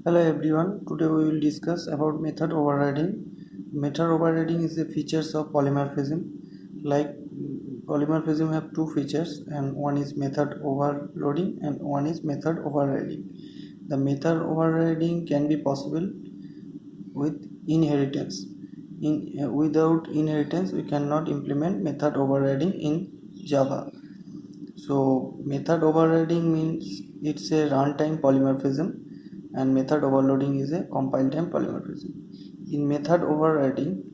Hello everyone, today we will discuss about method overriding. Method overriding is the features of polymorphism. Like polymorphism have two features, and one is method overloading and one is method overriding. The method overriding can be possible with inheritance. Without inheritance we cannot implement method overriding in Java. So method overriding means it's a runtime polymorphism and method overloading is a compile time polymorphism. In method overriding,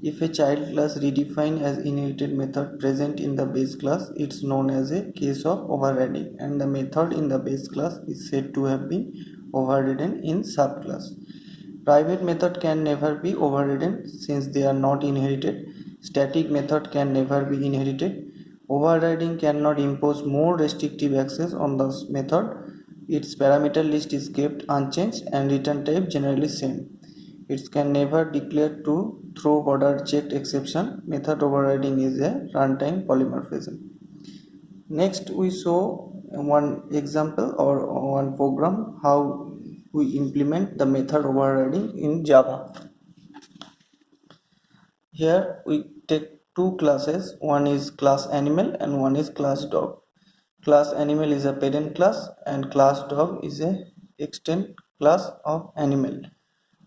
if a child class redefined as inherited method present in the base class, it's known as a case of overriding, and the method in the base class is said to have been overridden in subclass. Private method can never be overridden since they are not inherited. Static method can never be inherited. Overriding cannot impose more restrictive access on the method. Its parameter list is kept unchanged and return type generally same. It can never declare to throw border checked exception. Method overriding is a runtime polymorphism. Next we saw one example or one program how we implement the method overriding in Java. Here we take two classes, one is class animal and one is class dog. Class animal is a parent class and class dog is a extend class of animal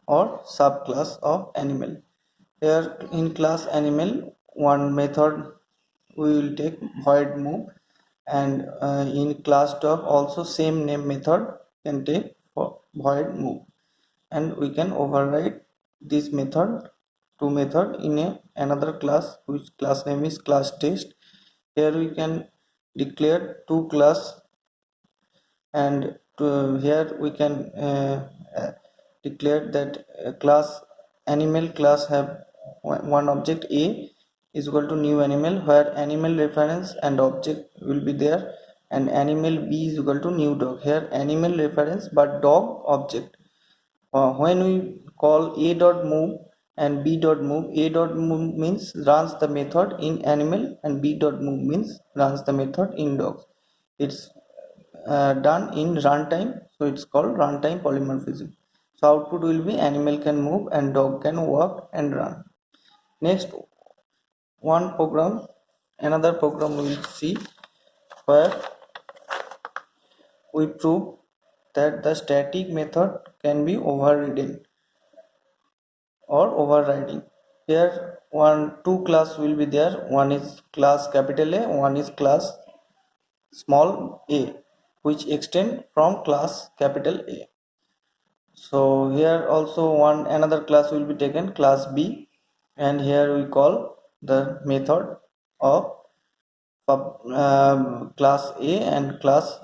or subclass of animal. Here in class animal, one method we will take void move, and in class dog also same name method can take for void move, and we can override this method two method in another class which class name is class test. Here we can declare two class, and here we can declare that class animal class have one object A is equal to new animal, where animal reference and object will be there, and animal B is equal to new dog. Here animal reference but dog object. When we call a dot move and b dot move, a dot move means runs the method in animal and b dot move means runs the method in dogs. It's done in runtime, so it's called runtime polymorphism. So output will be animal can move and dog can walk and run. Next one program, another program we will see where we prove that the static method can be overridden or overriding. Here two class will be there, one is class capital A, one is class small a, which extend from class capital A. So here also another class will be taken, class B, and here we call the method of class A and class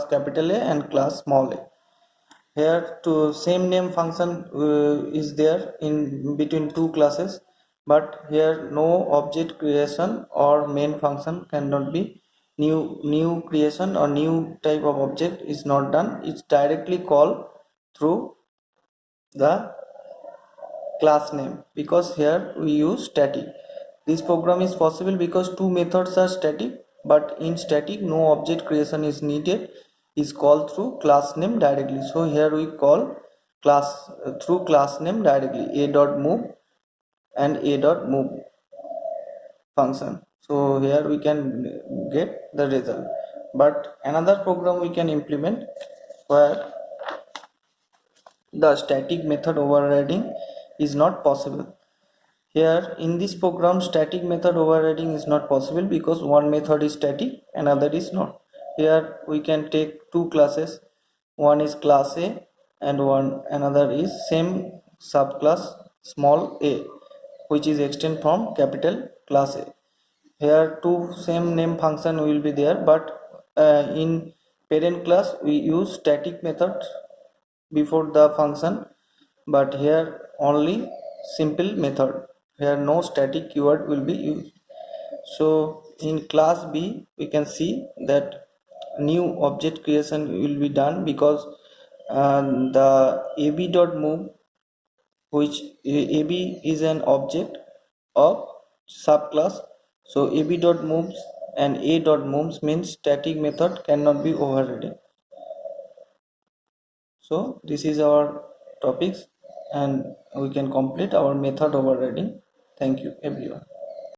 capital A and class small a. Here to same name function is there in between two classes, but here no object creation or main function cannot be new creation or new type of object is not done. It's directly called through the class name, because here we use static. This program is possible because two methods are static, but in static no object creation is needed, is called through class name directly. So here we call class through class name directly, a dot move and a dot move function. So here we can get the result. But another program we can implement where the static method overriding is not possible. Here in this program static method overriding is not possible because one method is static, another is not. Here we can take two classes, one is class A and another is same subclass small a, which is extend from capital class A. Here two same name function will be there, but in parent class we use static method before the function, but here only simple method. Here no static keyword will be used. So in class B we can see that new object creation will be done because the ab.move, which ab is an object of subclass, so ab.moves and a.moves means static method cannot be overridden. So this is our topics, and we can complete our method overriding. Thank you everyone.